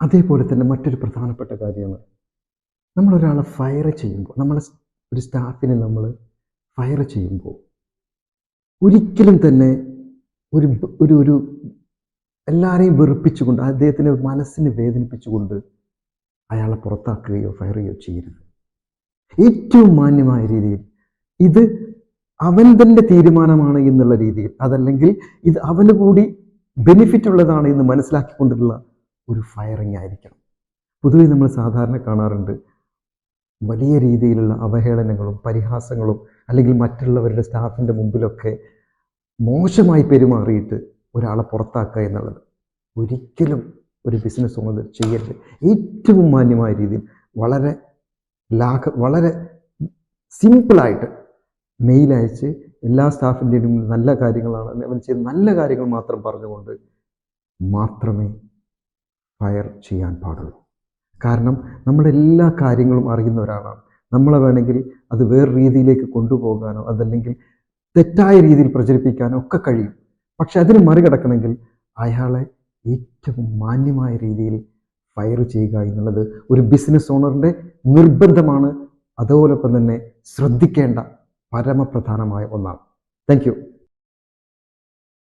അതേപോലെ തന്നെ മറ്റൊരു പ്രധാനപ്പെട്ട കാര്യമാണ്, നമ്മളൊരാളെ ഫയർ ചെയ്യുമ്പോൾ, ഒരു സ്റ്റാഫിനെ നമ്മൾ ഫയർ ചെയ്യുമ്പോൾ ഒരിക്കലും തന്നെ ഒരു ഒരു ഒരു എല്ലാവരെയും വെറുപ്പിച്ചുകൊണ്ട്, അദ്ദേഹത്തിൻ്റെ മനസ്സിനെ വേദനിപ്പിച്ചുകൊണ്ട് അയാളെ പുറത്താക്കുകയോ ഫയർ ചെയ്യുകയോ ചെയ്യരുത്. ഏറ്റവും മാന്യമായ രീതിയിൽ, ഇത് അവൻ തന്നെ തീരുമാനമാണ് എന്നുള്ള രീതിയിൽ, അതല്ലെങ്കിൽ ഇത് അവന് കൂടി ബെനിഫിറ്റ് ഉള്ളതാണ് എന്ന് മനസ്സിലാക്കിക്കൊണ്ടുള്ള ഒരു ഫയറിങ് ആയിരിക്കണം. പൊതുവെ നമ്മൾ സാധാരണ കാണാറുണ്ട്, വലിയ രീതിയിലുള്ള അവഹേളനങ്ങളും പരിഹാസങ്ങളും, അല്ലെങ്കിൽ മറ്റുള്ളവരുടെ സ്റ്റാഫിൻ്റെ മുമ്പിലൊക്കെ മോശമായി പെരുമാറിയിട്ട് ഒരാളെ പുറത്താക്കുക എന്നുള്ളത് ഒരിക്കലും ഒരു ബിസിനസ് ഓണർ ചെയ്യരുത്. ഏറ്റവും മാന്യമായ രീതിയിൽ വളരെ സിമ്പിളായിട്ട് മെയിൽ അയച്ച് എല്ലാ സ്റ്റാഫിൻ്റെയും നല്ല കാര്യങ്ങളാണ് അവൻ ചെയ്ത് നല്ല കാര്യങ്ങൾ മാത്രം പറഞ്ഞുകൊണ്ട് മാത്രമേ ഫയർ ചെയ്യാൻ പാടുള്ളൂ. കാരണം നമ്മുടെ എല്ലാ കാര്യങ്ങളും അറിയുന്ന ഒരാളാണ്. നമ്മളെ വേണമെങ്കിൽ അത് വേറെ രീതിയിലേക്ക് കൊണ്ടുപോകാനോ അതല്ലെങ്കിൽ തെറ്റായ രീതിയിൽ പ്രചരിപ്പിക്കാനോ ഒക്കെ കഴിയും. പക്ഷെ അതിന് മറികടക്കണമെങ്കിൽ അയാളെ ഏറ്റവും മാന്യമായ രീതിയിൽ ഫയർ ചെയ്യുക എന്നുള്ളത് ഒരു ബിസിനസ് ഓണറിൻ്റെ നിർബന്ധമാണ്. അതോടൊപ്പം തന്നെ ശ്രദ്ധിക്കേണ്ട പരമപ്രധാനമായ ഒന്നാണ്. Thank you.